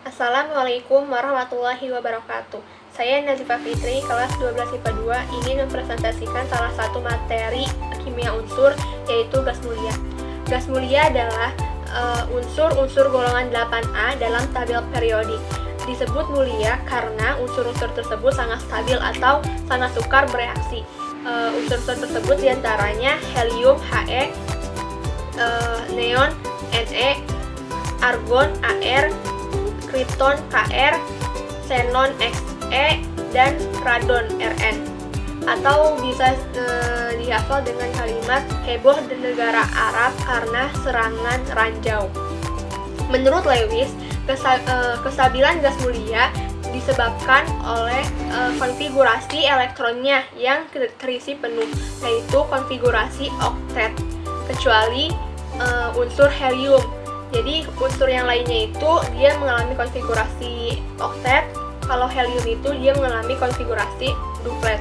Assalamualaikum warahmatullahi wabarakatuh. Saya Nazifah Fitri, kelas 12 IPA 2, ingin mempresentasikan salah satu materi kimia unsur, yaitu gas mulia. Gas mulia adalah unsur-unsur golongan 8A dalam tabel periodik. Disebut mulia karena unsur-unsur tersebut sangat stabil atau sangat sukar bereaksi. Unsur-unsur tersebut diantaranya helium He, neon Ne, argon Ar, kripton Kr, xenon Xe, dan radon Rn. Atau bisa dihafal dengan kalimat heboh di negara Arab karena serangan ranjau. Menurut Lewis, kestabilan gas mulia disebabkan oleh konfigurasi elektronnya yang terisi penuh, yaitu konfigurasi oktet, kecuali unsur helium. Jadi unsur yang lainnya itu dia mengalami konfigurasi oktet, kalau helium itu dia mengalami konfigurasi duplet.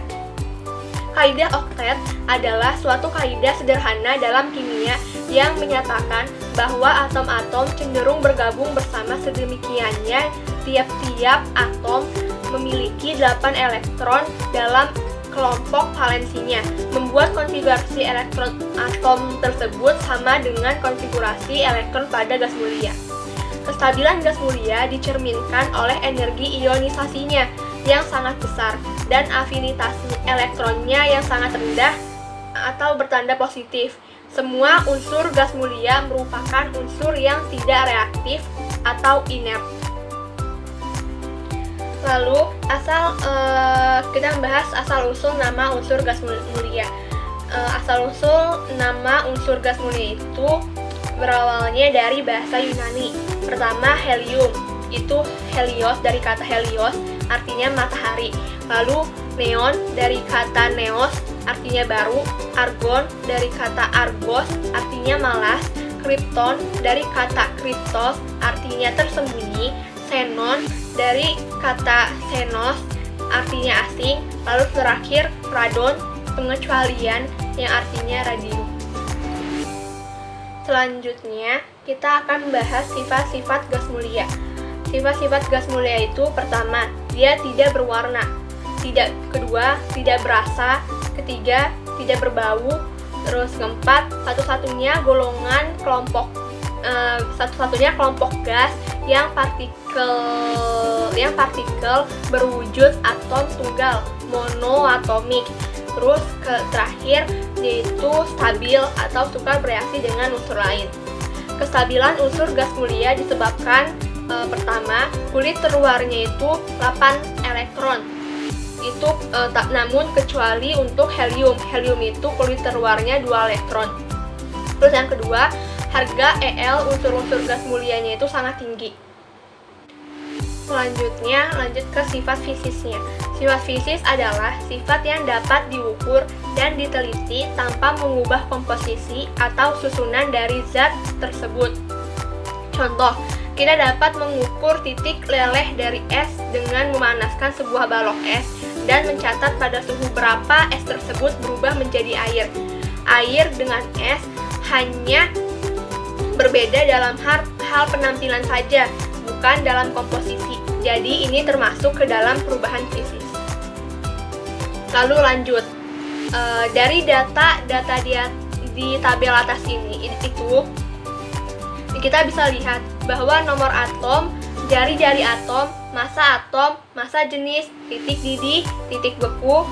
Kaidah oktet adalah suatu kaidah sederhana dalam kimia yang menyatakan bahwa atom-atom cenderung bergabung bersama sedemikiannya tiap-tiap atom memiliki 8 elektron dalam kelompok valensinya, membuat konfigurasi elektron atom tersebut sama dengan konfigurasi elektron pada gas mulia. Kestabilan gas mulia dicerminkan oleh energi ionisasinya yang sangat besar dan afinitas elektronnya yang sangat rendah atau bertanda positif. Semua unsur gas mulia merupakan unsur yang tidak reaktif atau inert. Lalu kita membahas asal-usul nama unsur gas mulia. Asal-usul nama unsur gas mulia itu berawalnya dari bahasa Yunani. Pertama, helium, itu helios dari kata helios, artinya matahari. Lalu neon dari kata neos, artinya baru. Argon dari kata argos, artinya malas. Kripton dari kata kriptos, artinya tersembunyi. Xenon dari kata xenos, artinya asing. Lalu terakhir radon, pengecualian, yang artinya radium. Selanjutnya kita akan membahas sifat-sifat gas mulia. Sifat-sifat gas mulia itu pertama, dia tidak berwarna. Kedua, tidak berasa. Ketiga, tidak berbau. Terus keempat, satu-satunya kelompok gas yang partikel berwujud atom tunggal monoatomik. Terus terakhir yaitu stabil atau sukar bereaksi dengan unsur lain. Kestabilan unsur gas mulia disebabkan pertama, kulit terluarnya itu 8 elektron. Itu namun kecuali untuk helium. Helium itu kulit terluarnya 2 elektron. Terus yang kedua, harga El unsur-unsur gas mulianya itu sangat tinggi. Selanjutnya lanjut ke sifat fisisnya. Sifat fisis adalah sifat yang dapat diukur dan diteliti tanpa mengubah komposisi atau susunan dari zat tersebut. Contoh, kita dapat mengukur titik leleh dari es dengan memanaskan sebuah balok es dan mencatat pada suhu berapa es tersebut berubah menjadi air. Air dengan es hanya berbeda dalam hal penampilan saja, bukan dalam komposisi. Jadi ini termasuk ke dalam perubahan fisis. Lalu lanjut, dari data di tabel atas ini itu kita bisa lihat bahwa nomor atom, jari-jari atom, massa jenis, titik didih, titik beku,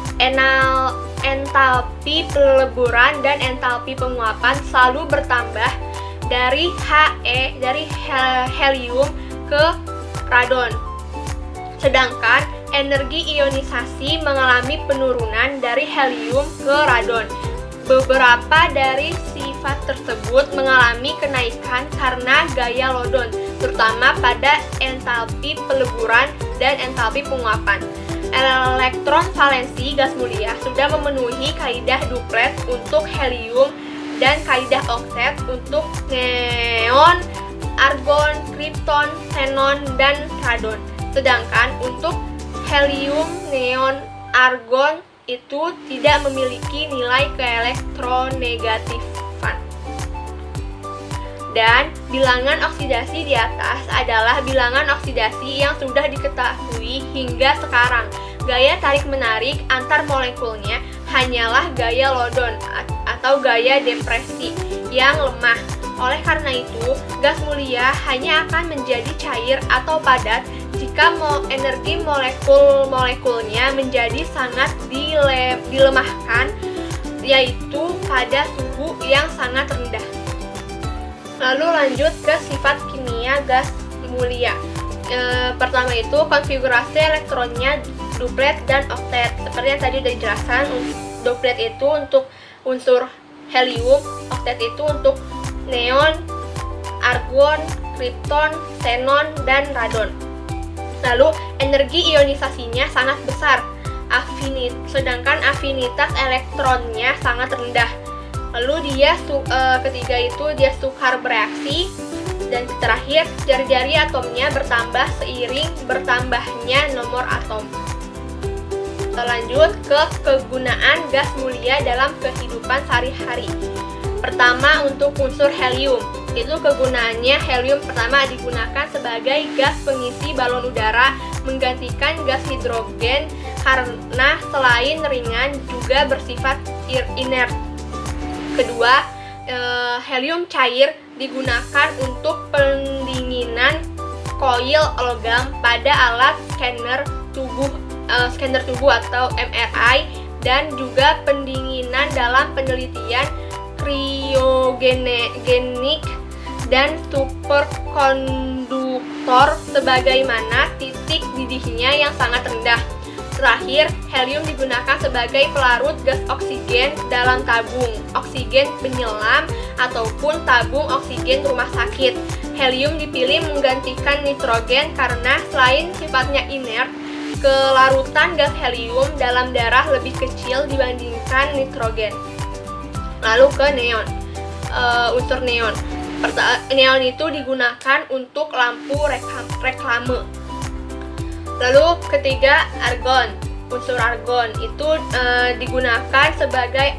entalpi peleburan dan entalpi penguapan selalu bertambah dari helium ke radon. Sedangkan energi ionisasi mengalami penurunan dari helium ke radon. Beberapa dari sifat tersebut mengalami kenaikan karena gaya Lodon, terutama pada entalpi peleburan dan entalpi penguapan. Elektron valensi gas mulia sudah memenuhi kaidah duplet untuk helium dan kaidah oktet untuk neon, argon, kripton, xenon, dan radon. Sedangkan untuk helium, neon, argon itu tidak memiliki nilai keelektronegatifan. Dan bilangan oksidasi di atas adalah bilangan oksidasi yang sudah diketahui hingga sekarang. Gaya tarik-menarik antar molekulnya hanyalah gaya Loudon atau gaya depresi yang lemah. Oleh karena itu, gas mulia hanya akan menjadi cair atau padat jika energi molekul-molekulnya menjadi sangat dilemahkan, yaitu pada suhu yang sangat rendah. Lalu lanjut ke sifat kimia gas mulia. Pertama itu konfigurasi elektronnya duplet dan oktet. Seperti yang tadi sudah dijelaskan, duplet itu untuk unsur helium, oktet itu untuk neon, argon, krypton, xenon, dan radon. Lalu energi ionisasinya sangat besar, sedangkan afinitas elektronnya sangat rendah. Lalu ketiga itu dia sukar bereaksi, dan terakhir jari-jari atomnya bertambah seiring bertambahnya nomor atom. Lanjut ke kegunaan gas mulia dalam kehidupan sehari-hari. Pertama, untuk unsur helium. Itu kegunaannya, helium pertama digunakan sebagai gas pengisi balon udara, menggantikan gas hidrogen karena selain ringan juga bersifat inert. Kedua, helium cair digunakan untuk pendinginan koil logam pada alat scanner tubuh atau MRI, dan juga pendinginan dalam penelitian kriogenik dan superkonduktor sebagaimana titik didihnya yang sangat rendah. Terakhir, helium digunakan sebagai pelarut gas oksigen dalam tabung oksigen penyelam ataupun tabung oksigen rumah sakit. Helium dipilih menggantikan nitrogen karena selain sifatnya inert, kelarutan gas helium dalam darah lebih kecil dibandingkan nitrogen. Lalu ke neon. Unsur neon. Neon itu digunakan untuk lampu reklame. Lalu ketiga, argon. Unsur argon itu digunakan sebagai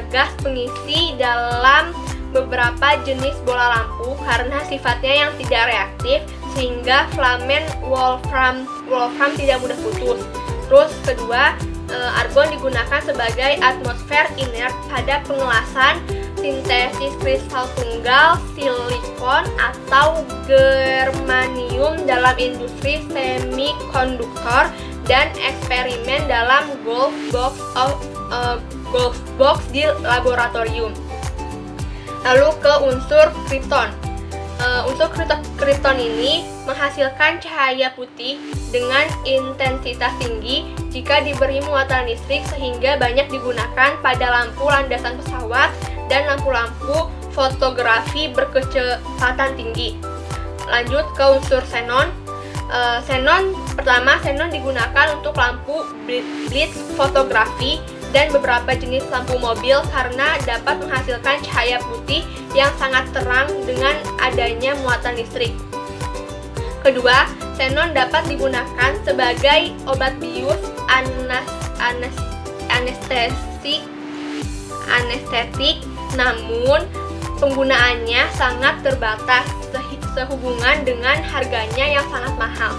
gas pengisi dalam beberapa jenis bola lampu karena sifatnya yang tidak reaktif sehingga filamen wolfram tidak mudah putus. Terus kedua, argon digunakan sebagai atmosfer inert pada pengelasan, sintesis kristal tunggal, silikon, atau germanium dalam industri semikonduktor, dan eksperimen dalam golf box di laboratorium. Lalu ke unsur krypton. Unsur krypton ini menghasilkan cahaya putih dengan intensitas tinggi jika diberi muatan listrik sehingga banyak digunakan pada lampu landasan pesawat dan lampu-lampu fotografi berkecepatan tinggi. Lanjut ke unsur xenon. Pertama, xenon digunakan untuk lampu blitz fotografi dan beberapa jenis lampu mobil karena dapat menghasilkan cahaya putih yang sangat terang dengan adanya muatan listrik. Kedua, xenon dapat digunakan sebagai obat bius, anestetik, namun penggunaannya sangat terbatas sehubungan dengan harganya yang sangat mahal.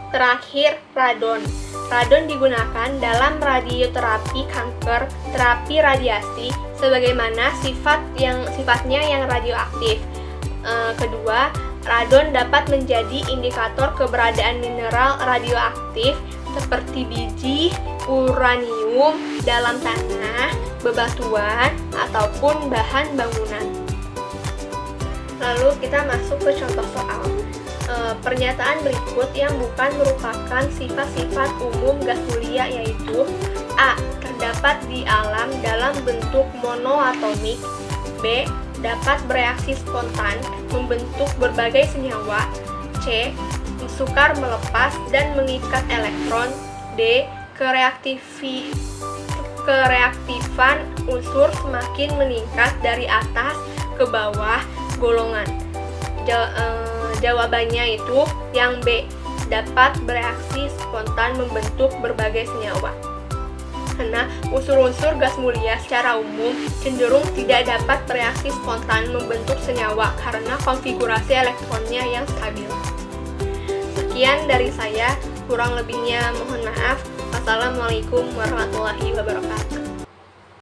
Terakhir, radon. Radon digunakan dalam radioterapi kanker, terapi radiasi, sebagaimana sifatnya yang radioaktif. Kedua, radon dapat menjadi indikator keberadaan mineral radioaktif seperti biji, uranium dalam tanah, bebatuan, ataupun bahan bangunan. Lalu kita masuk ke contoh soal. Pernyataan berikut yang bukan merupakan sifat-sifat umum gas mulia yaitu: A. Terdapat di alam dalam bentuk monoatomik. B. Dapat bereaksi spontan, membentuk berbagai senyawa. C. Sukar melepas dan mengikat elektron. D. Kereaktifan unsur semakin meningkat dari atas ke bawah golongan. Jawabannya itu yang B, dapat bereaksi spontan membentuk berbagai senyawa. karena unsur-unsur gas mulia secara umum cenderung tidak dapat bereaksi spontan membentuk senyawa karena konfigurasi elektronnya yang stabil. Sekian dari saya, kurang lebihnya mohon maaf. Wassalamualaikum warahmatullahi wabarakatuh.